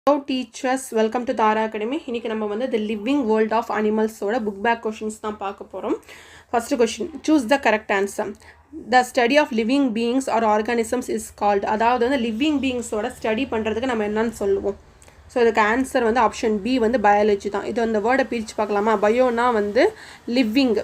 Hello teachers, welcome to Tara Academy. இன்னைக்கு நம்ம வந்து the living world of animals ஓட book back questions தான் பார்க்க போறோம். First question, choose the correct answer. The study of living beings or organisms is called. அதாவது வந்து living beings ஓட ஸ்டடி பண்றதுக்கு நம்ம என்னன்னு சொல்லுவோம். ஸோ இதுக்கு ஆன்சர் வந்து ஆப்ஷன் பி வந்து பயாலஜி தான். இது அந்த வேர்டை பிரித்து பார்க்கலாமா? பயோனா வந்து லிவிங்,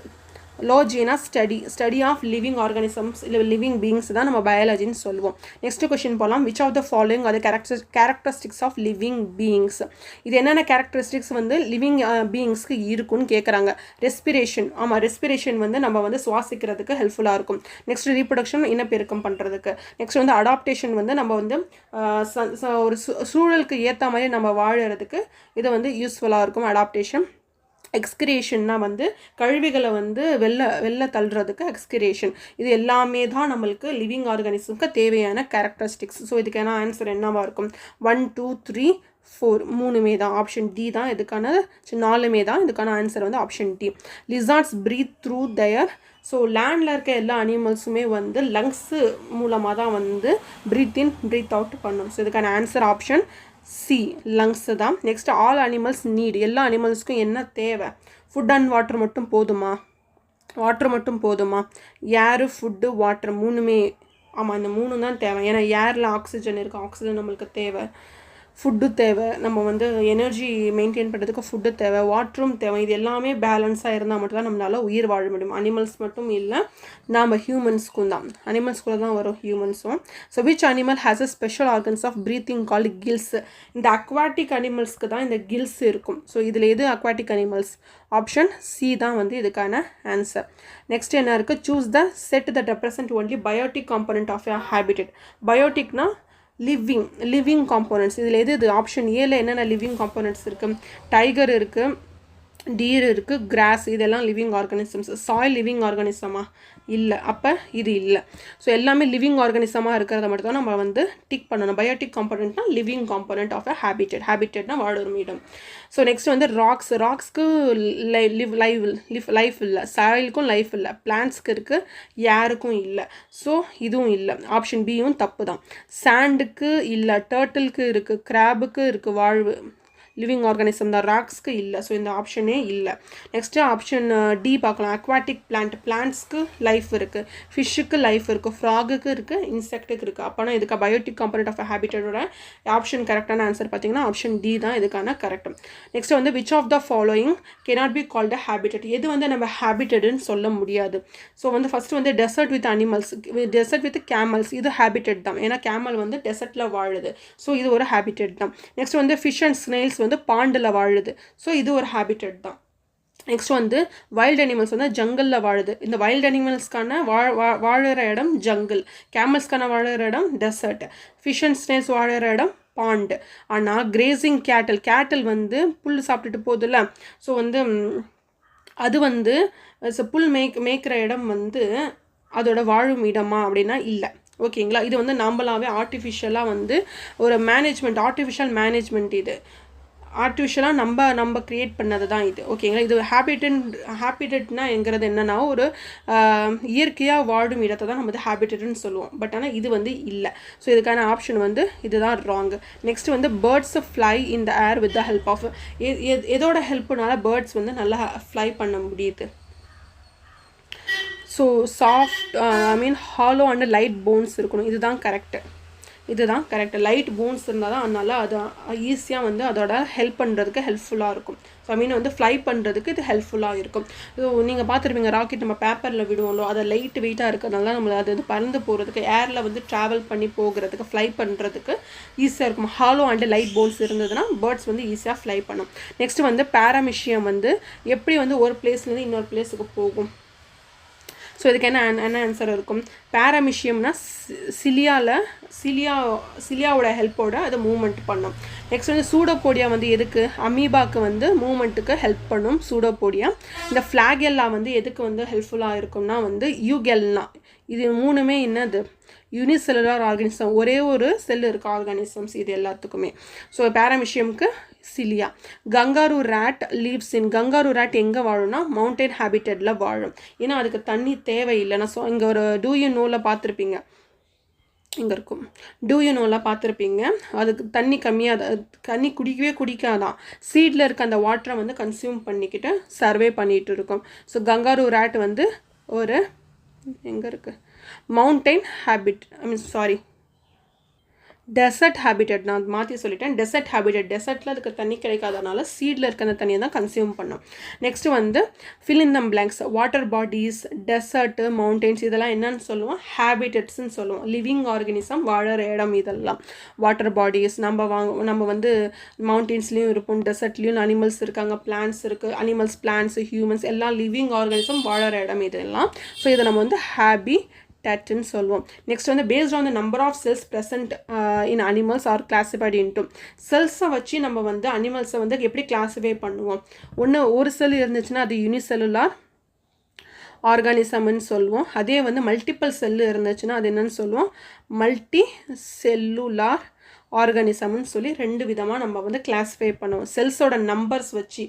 லோஜினா ஸ்டடி ஆஃப் லிவிங் ஆர்கானிசம்ஸ் இல்லை லிவிங் பீங்ஸ் தான் நம்ம பயாலஜின்னு சொல்லுவோம். நெக்ஸ்ட் கொஸ்டின் போகலாம். விச் ஆஃப் த ஃபாலோயிங் அது கேரக்டரிஸ்டிக்ஸ் ஆஃப் லிவிங் பீயிங்ஸ். இது என்னென்ன கேரக்டரிஸ்டிக்ஸ் வந்து லிவிங் பீயிங்ஸ்க்கு இருக்குன்னு கேட்குறாங்க. ரெஸ்பிரேஷன், ஆமாம் ரெஸ்பிரேஷன் வந்து நம்ம வந்து சுவாசிக்கிறதுக்கு ஹெல்ப்ஃபுல்லாக இருக்கும். நெக்ஸ்ட் ரீப்ரொடக்ஷன், இனப்பெருக்கம் பண்ணுறதுக்கு. நெக்ஸ்ட் வந்து அடாப்டேஷன் வந்து நம்ம வந்து ஒரு சூழலுக்கு ஏற்ற மாதிரி நம்ம வாழறதுக்கு இது வந்து யூஸ்ஃபுல்லாக இருக்கும் அடாப்டேஷன். எக்ஸ்கிரேஷன்னா வந்து கழிவுகளை வந்து வெளில தள்ளுறதுக்கு எக்ஸ்கிரேஷன். இது எல்லாமே தான் நம்மளுக்கு லிவிங் ஆர்கானிசம்க்கு தேவையான கேரக்டரிஸ்டிக்ஸ். ஸோ இதுக்கான ஆன்சர் என்னவாக இருக்கும்? 1 2 3 4 மூணுமே தான். ஆப்ஷன் டி தான் இதுக்கான, 4மே தான் இதுக்கான ஆன்சர் வந்து option D. Lizards breathe through their. So லேண்டில் இருக்க எல்லா அனிமல்ஸுமே வந்து லங்ஸு மூலமாக தான் வந்து ப்ரீத் இன் ப்ரீத் அவுட் பண்ணும். ஸோ இதுக்கான ஆன்சர் ஆப்ஷன் சி, லங்ஸு தான். நெக்ஸ்ட் ஆல் அனிமல்ஸ் நீட், எல்லா அனிமல்ஸ்க்கும் என்ன தேவை? ஃபுட் அண்ட் வாட்டர் மட்டும் போதுமா? வாட்டர் மட்டும் போதுமா? ஏரு, ஃபுட்டு, வாட்டர் மூணுமே. ஆமாம், இந்த மூணு தான் தேவை. ஏன்னா ஏரில் ஆக்சிஜன் இருக்குது, ஆக்சிஜன் நம்மளுக்கு தேவை. ஃபுட்டு தேவை, நம்ம வந்து எனர்ஜி மெயின்டைன் பண்ணுறதுக்கு ஃபுட்டு தேவை, வாட்டரும் தேவை. இது எல்லாமே பேலன்ஸாக இருந்தால் மட்டும்தான் நம்மளால் உயிர் வாழ முடியும். அனிமல்ஸ் மட்டும் இல்லை, நாம் ஹியூமன்ஸ்க்கும் தான், அனிமல்ஸ்குள்ளே தான் வரும் ஹியூமன்ஸும். So which animal has a special organs of breathing called gills. இந்த அக்வாட்டிக் அனிமல்ஸ்க்கு தான் இந்த கில்ஸ் இருக்கும். ஸோ இதில் எது அக்வாட்டிக் அனிமல்ஸ்? ஆப்ஷன் சி தான் வந்து இதுக்கான ஆன்சர். நெக்ஸ்ட் என்ன இருக்குது? Choose the set that represent only biotic component of a habitat. பயோட்டிக்னா லிவிங் காம்போனன்ட்ஸ். இதில் எது? ஆப்ஷன் ஏல என்னென்ன லிவிங் காம்போனன்ட்ஸ் இருக்குது? டைகர் இருக்குது, டீர் இருக்குது, கிராஸ், இதெல்லாம் லிவிங் ஆர்கானிசம்ஸ். சாயில் லிவிங் ஆர்கானிசமா? இல்லை. அப்போ இது இல்லை. ஸோ எல்லாமே லிவிங் ஆர்கானிசமாக இருக்கிறத மட்டும் தான் நம்ம வந்து டிக் பண்ணணும். பயோட்டிக் காம்போனன்ட்னா லிவிங் காம்போனன்ட் ஆஃப் அ ஹேபிட்டட்னா வாழும் இடம். ஸோ நெக்ஸ்ட் வந்து ராக்ஸ்க்கு லைஃப் இல்லை, சாயிலுக்கும் லைஃப் இல்லை, பிளான்ட்ஸ்க்கு இருக்குது, ஏருக்கும் இல்லை. ஸோ இதுவும் இல்லை. ஆப்ஷன் பியும் தப்பு தான். சாண்டுக்கு இல்லை, டர்ட்டிலுக்கு இருக்குது, கிராபுக்கு இருக்குது வாழ்வு, லிவிங் ஆர்கானிசம் தான். ராக்ஸ்க்கு இல்லை. ஸோ இந்த ஆப்ஷனே இல்லை. நெக்ஸ்ட்டு ஆப்ஷன் டி பார்க்கலாம். அக்வாட்டிக் பிளான்ட்ஸ்க்கு லைஃப் இருக்குது, ஃபிஷ்ஷுக்கு லைஃப் இருக்குது, ஃப்ராகுக்கு இருக்குது, இன்செக்ட்டுக்கு இருக்குது. அப்போனா இதுக்கு பயோட்டிக் காம்பனண்ட் ஆஃப் ஹேபிட்டடோட ஆப்ஷன் கரெக்டான ஆன்சர் பார்த்தீங்கன்னா ஆப்ஷன் டி தான் இதுக்கான கரெக்ட். நெக்ஸ்ட் வந்து which of the following cannot be called a habitat. எது வந்து நம்ம ஹேபிட்டட்னு சொல்ல முடியாது? ஸோ வந்து ஃபஸ்ட்டு வந்து desert with animals, desert with camels, இது ஹேபிட்டட் தான். ஏன்னா கேமல் வந்து டெசர்ட்டில் வாழுது. ஸோ இது ஒரு ஹேபிட்டட் தான். நெக்ஸ்ட் வந்து ஃபிஷ் அண்ட் ஸ்னெயில்ஸ் வந்து பாண்டில் வாழுது. ஸோ இது ஒரு ஹேபிட்டட் தான். நெக்ஸ்ட் வந்து வைல்டு அனிமல்ஸ் வந்து ஜங்கிளில் வாழுது. இந்த வைல்டு அனிமல்ஸ்க்கான வாழுற இடம் ஜங்கிள், கேமல்ஸ்க்கான வாழுற இடம் டெசர்ட், ஃபிஷ் அண்ட் ஸ்னேக்ஸ் வாழுற இடம் பாண்டு. ஆனால் கிரேசிங் கேட்டில் வந்து புல் சாப்பிட்டுட்டு போகுதுல்ல, ஸோ வந்து அது வந்து புல் மேய்க்கிற இடம் வந்து அதோட வாழும் இடமா அப்படின்னா இல்லை. ஓகேங்களா? இது வந்து நம்மளாவே ஆர்டிஃபிஷியலாக வந்து ஒரு ஆர்டிஃபிஷியல் மேனேஜ்மெண்ட். இது ஆர்டிஃபிஷியலாக நம்ம க்ரியேட் பண்ணது தான் இது. ஓகேங்களா? இது ஹேபிட்டட்னாங்கிறது என்னென்னா ஒரு இயற்கையாக வாழும் இடத்தை தான் நம்ம வந்து ஹேபிட்டட்னு சொல்லுவோம். பட் ஆனால் இது வந்து இல்லை. ஸோ இதுக்கான ஆப்ஷன் வந்து இதுதான் ராங். நெக்ஸ்ட் வந்து birds fly in the air with the help of, எதோட ஹெல்ப்புனால பேர்ட்ஸ் வந்து நல்லா ஃப்ளை பண்ண முடியுது? So soft hollow and light bones இருக்கணும். இதுதான் கரெக்ட். லைட் போன்ஸ் இருந்தால் தான் அதனால் அது ஈஸியாக வந்து அதோட ஹெல்ப் பண்ணுறதுக்கு ஹெல்ப்ஃபுல்லாக இருக்கும். ஸோ வந்து ஃப்ளை பண்ணுறதுக்கு இது ஹெல்ப்ஃபுல்லாக இருக்கும். ஸோ நீங்கள் பார்த்துருப்பீங்க, ராக்கெட் நம்ம பேப்பரில் விடுவோம்லோ, அதை லைட் வெயிட்டாக இருக்கிறதுனால நம்ம அது பறந்து போகிறதுக்கு, ஏரில் வந்து ட்ராவல் பண்ணி போகிறதுக்கு, ஃப்ளை பண்ணுறதுக்கு ஈஸியாக இருக்கும். ஹாலோ அண்ட் லைட் போன்ஸ் இருந்ததுன்னா பேர்ட்ஸ் வந்து ஈஸியாக ஃப்ளை பண்ணும். நெக்ஸ்ட் வந்து பாராமிஷியம் வந்து எப்படி வந்து ஒரு பிளேஸ்லேருந்து இன்னொரு பிளேஸுக்கு போகும்? ஸோ இதுக்கு என்ன ஆன்சர் இருக்கும்? பாராமிஷியம்னா சிலியாவோட ஹெல்ப்போட அதை மூவ்மெண்ட் பண்ணும். நெக்ஸ்ட் வந்து சூடோபோடியா வந்து எதுக்கு? அமீபாக்கு வந்து மூவ்மெண்ட்டுக்கு ஹெல்ப் பண்ணும் சூடோபோடியா. இந்த ஃப்ளாகெல்லா வந்து எதுக்கு வந்து ஹெல்ப்ஃபுல்லாக இருக்கும்னா வந்து யூகெல்னா. இது மூணுமே என்னது? யூனிசெல்லுலார் ஆர்கானிசம், ஒரே ஒரு செல் இருக்க ஆர்கானிசம்ஸ் இது எல்லாத்துக்குமே. ஸோ பாராமிஷியம்க்கு cilia. Kangaroo rat lives in, kangaroo rat எங்கே வாழும்னா மவுண்டைன் ஹேபிட்டடில் வாழும். ஏன்னா அதுக்கு தண்ணி தேவையில்லை. நான் இங்கே ஒரு டூ யூ நோவில் பார்த்துருப்பீங்க, இங்கே இருக்கும். டூ யூ நோலாம் பார்த்துருப்பீங்க. அதுக்கு தண்ணி கம்மியாக தண்ணி குடிக்காதான், சீடில் இருக்க அந்த வாட்டரை வந்து கன்சியூம் பண்ணிக்கிட்டு சர்வே பண்ணிகிட்டு இருக்கும். ஸோ கங்காரு ரேட் வந்து ஒரு எங்கே இருக்குது மவுண்டைன் ஹேபிட், டெசர்ட் ஹேபிட்டட், நான் மாற்றி சொல்லிட்டேன். டெசர்ட் ஹேபிட்டட், டெசர்ட்டில் அதுக்கு தண்ணி கிடைக்காதனால சீடில் இருக்க அந்த தண்ணியை தான் கன்சியூம் பண்ணோம். நெக்ஸ்ட்டு வந்து fill in the blanks. Water bodies, desert, mountains இதெல்லாம் என்னன்னு சொல்லுவோம், ஹேபிட்டட்ஸ்ன்னு சொல்லுவோம். லிவிங் ஆர்கனிசம் வாழற இடம் இதெல்லாம். வாட்டர் பாடிஸ் நம்ம வந்து மவுண்டெயின்ஸ்லேயும் இருப்போம், டெசர்ட்லேயும் அனிமல்ஸ் இருக்காங்க, பிளான்ட்ஸ் இருக்குது, அனிமல்ஸ், பிளான்ட்ஸ், ஹியூமன்ஸ் எல்லாம் லிவிங் ஆர்கனிசம் வாழற இடம் இதெல்லாம். ஸோ இதை நம்ம வந்து ஹேபிட்டட்னு சொல்லுவோம். நெக்ஸ்ட் வந்து based on the number of cells present in animals are classified into. செல்ஸை வச்சு நம்ம வந்து அனிமல்ஸை வந்து எப்படி கிளாஸிஃபை பண்ணுவோம். ஒரு செல் இருந்துச்சுன்னா அது யூனிசெல்லுலார் ஆர்கானிசம்னு சொல்லுவோம். அதே வந்து மல்டிபிள் செல்லு இருந்துச்சுன்னா அது என்னன்னு சொல்லுவோம், மல்டி செல்லுலார் ஆர்கானிசம்னு சொல்லி 2 விதமாக நம்ம வந்து கிளாஸிஃபை பண்ணுவோம். செல்ஸோட நம்பர்ஸ் வச்சு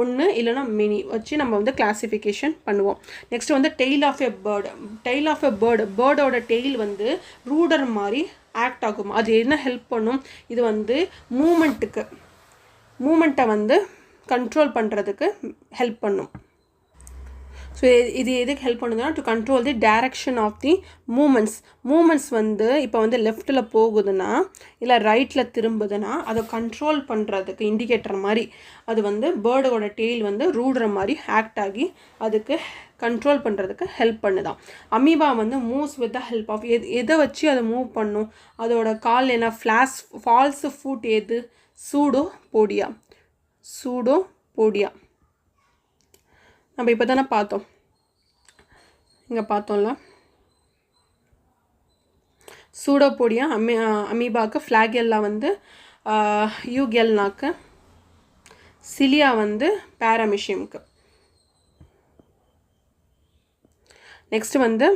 ஒன்று இல்லைனா மினி வச்சு நம்ம வந்து கிளாஸிஃபிகேஷன் பண்ணுவோம். நெக்ஸ்ட் வந்து tail of a bird. Tail of a பேர்டோட டெய்ல் வந்து ரூடர் மாதிரி ஆக்ட் ஆகும். அது என்ன ஹெல்ப் பண்ணும், இது வந்து மூமெண்ட்டை வந்து கண்ட்ரோல் பண்ணுறதுக்கு ஹெல்ப் பண்ணும். ஸோ இது எதுக்கு ஹெல்ப் பண்ணுதுன்னா, to control the direction of the movements வந்து இப்போ வந்து லெஃப்ட்டில் போகுதுன்னா இல்லை ரைட்டில் திரும்புதுன்னா அதை கண்ட்ரோல் பண்ணுறதுக்கு இண்டிகேட்டர் மாதிரி அது வந்து பேர்டோட டெய்ல் வந்து ரூடுற மாதிரி ஆக்ட் ஆகி அதுக்கு கண்ட்ரோல் பண்ணுறதுக்கு ஹெல்ப் பண்ணுதான். அமீபா வந்து moves with the help of எதை வச்சு அதை மூவ் பண்ணும், அதோட கால் என்ன, ஃபால்ஸ் ஃபுட் எது, சூடோபோடியா. நம்ம இப்போ தானே பார்த்தோம், இங்கே பார்த்தோம்ல, சூடோபோடியா அமீபாக்கு, ஃப்ளாகெல்லா வந்து யூகெல்னாக்கு, சிலியா வந்து பேராமிஷியம்க்கு. நெக்ஸ்ட் வந்து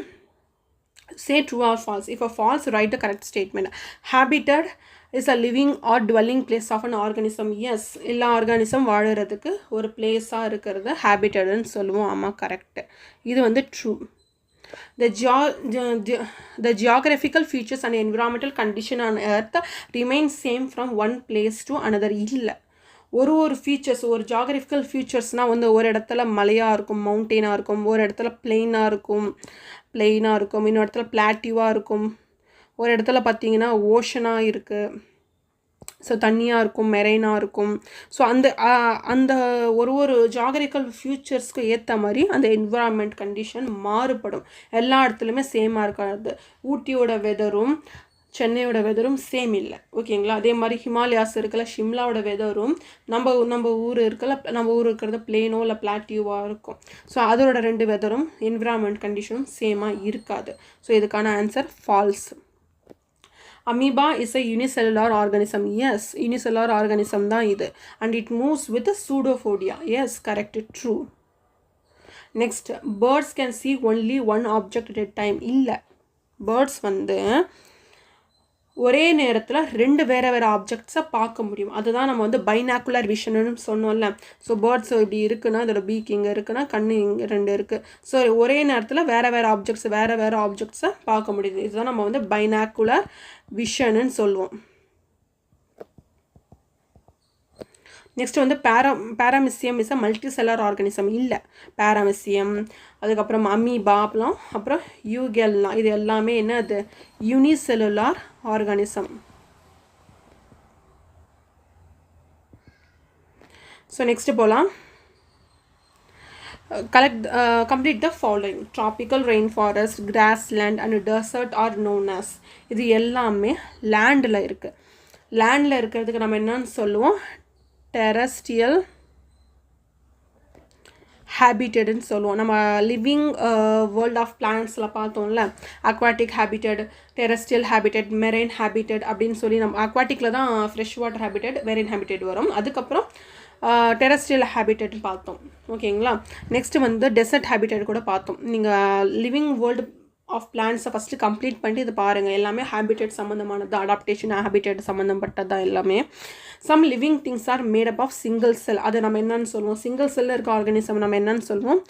say true or false. If a false, write the correct statement. Habitat is a living or dwelling place of an organism. Yes, எல்லா ஆர்கானிசம் வாழறதுக்கு ஒரு பிளேஸாக இருக்கிறது ஹேபிட்டட்னு சொல்லுவோம். ஆமாம், கரெக்ட். இது வந்து true. The geographical features and environmental condition on earth remain same from one place to another. இல்லை, ஒரு ஃபீச்சர்ஸ், ஒரு ஜியாகிரபிக்கல் ஃபீச்சர்ஸ்னால் வந்து ஒரு இடத்துல மலையாக இருக்கும், மவுண்டெயினாக இருக்கும், ஒரு இடத்துல பிளெயினாக இருக்கும், இன்னொரு இடத்துல பிளாட்டிவாக இருக்கும், ஒரு இடத்துல பார்த்திங்கன்னா ஓஷனாக இருக்குது, ஸோ தண்ணியாக இருக்கும், மெரைனாக இருக்கும். ஸோ அந்த ஒரு ஜியாகிரபிக்கல் ஃபியூச்சர்ஸ்க்கு ஏற்ற மாதிரி அந்த என்விரான்மெண்ட் கண்டிஷன் மாறுபடும். எல்லா இடத்துலையுமே சேமாக இருக்காது. ஊட்டியோட வெதரும் சென்னையோட வெதரும் சேம் இல்லை, ஓகேங்களா. அதே மாதிரி ஹிமாலயாஸ் இருக்கல, ஷிம்லாவோட வெதரும் நம்ம ஊர் இருக்கல, நம்ம ஊர் இருக்கிறது பிளேனோ இல்லை பிளாட்டியூவாக இருக்கும். ஸோ அதோட 2 வெதரும் என்விரான்மெண்ட் கண்டிஷனும் சேமாக இருக்காது. ஸோ இதுக்கான answer falls. Amoeba is a unicellular organism. Yes, unicellular organism தான் இது. And it moves with a pseudopodia. Yes, correct, true. Next, birds can see only one object at a time. இல்லை, birds வந்து ஒரே நேரத்தில் 2 வேறு ஆப்ஜெக்ட்ஸை பார்க்க முடியும். அதுதான் நம்ம வந்து பைனாக்குலர் விஷன்னு சொன்னோம்ல. ஸோ பேர்ட்ஸ் இப்படி இருக்குன்னா அதோட பீக் இங்கே இருக்குன்னா கண்ணு இங்கே 2 இருக்குது. ஸோ ஒரே நேரத்தில் வேறு ஆப்ஜெக்ட்ஸை பார்க்க முடியுது. இதுதான் நம்ம வந்து பைனாக்குலர் விஷன்னு சொல்லுவோம். நெக்ஸ்ட் வந்து paramecium is a multi cellular organism. இல்லை, பேராமிசியம், அதுக்கப்புறம் அமீபா, அப்புறம் யூகெல்னா, இது எல்லாமே என்ன, அது யூனிசெல்லுலார் ஆர்கானிசம். ஸோ நெக்ஸ்ட் போகலாம். Complete the following. Tropical rainforest, grassland and desert are known as. இது எல்லாமே லேண்டில் இருக்குது. லேண்டில் இருக்கிறதுக்கு நம்ம என்னன்னு சொல்லுவோம், டெரஸ்ட்ரியல் ஹேபிட்டட்னு சொல்லுவோம். நம்ம லிவிங் வேர்ல்ட் ஆஃப் பிளான்ட்ஸில் பார்த்தோம்ல, aquatic habitat, terrestrial habitat, marine habitat அப்படின்னு சொல்லி நம்ம அக்வாட்டிக்கில் தான் fresh water habitat, marine habitat வரும். அதுக்கப்புறம் டெரஸ்ட்ரியல் ஹேபிட்டட்னு பார்த்தோம், ஓகேங்களா. நெக்ஸ்ட்டு வந்து டெசர்ட் ஹேபிட்டட் கூட பார்த்தோம். நீங்கள் லிவிங் வேர்ல்டு ஆஃப் பிளான்ட்ஸை ஃபஸ்ட்டு கம்ப்ளீட் பண்ணிட்டு இது பாருங்கள். எல்லாமே ஹேபிட்டட் சம்மந்தமானது, அடாப்டேஷன் ஹேபிட்டட் சம்மந்தப்பட்டது தான் எல்லாமே. Some living things are made up of single cell. அதை நம்ம என்னன்னு சொல்லுவோம்? சிங்கிள் செல்லில் இருக்க ஆர்கானிசம் நம்ம என்னன்னு சொல்லுவோம்?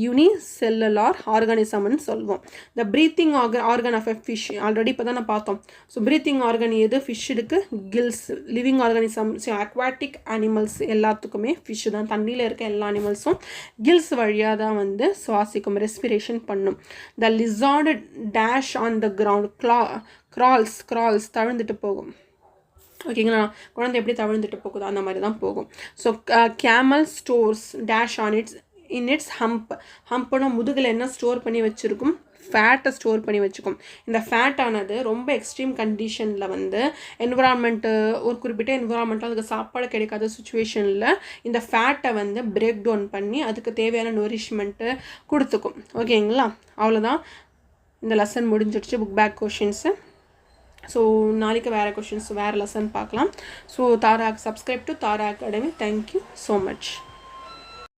யூனிசெல்லுலார் ஆர்கானிசம்னு சொல்லுவோம். The breathing organ of a fish already இப்போ தான் நான் பார்த்தோம். ஸோ ப்ரீத்திங் ஆர்கன் எது? ஃபிஷ் இருக்குது. Gills. Living organism aquatic animals எல்லாத்துக்குமே ஃபிஷ் தான். தண்ணியில் இருக்க எல்லா அனிமல்ஸும் கில்ஸ் வழியாக தான் வந்து சுவாசிக்கும், ரெஸ்பிரேஷன் பண்ணும். The lizard dash on the ground crawls தவிழ்ந்துட்டு போகும். ஓகேங்களா? குழந்தை எப்படி தவிழ்ந்துட்டு போகுதோ அந்த மாதிரி தான் போகும். So camel stores dash on its ஹம்ப்னா முதுகில் என்ன ஸ்டோர் பண்ணி வச்சுருக்கும்? ஃபேட்டை ஸ்டோர் பண்ணி வச்சுக்கும். இந்த ஃபேட்டானது ரொம்ப எக்ஸ்ட்ரீம் கண்டிஷனில் வந்து என்விரான்மெண்ட்டு, ஒரு குறிப்பிட்ட என்விரான்மெண்ட்டில் அதுக்கு சாப்பாடு கிடைக்காத சுச்சுவேஷனில் இந்த ஃபேட்டை வந்து பிரேக் டவுன் பண்ணி அதுக்கு தேவையான நொரிஷ்மெண்ட்டு கொடுத்துக்கும். ஓகேங்களா? அவ்வளோதான், இந்த லெசன் முடிஞ்சிடுச்சு. Book back questions. ஸோ நாளைக்கு வேறு கொஷின்ஸ் வேறு லெசன் பார்க்கலாம். So Tara, subscribe to Tara Academy. Thank you so much.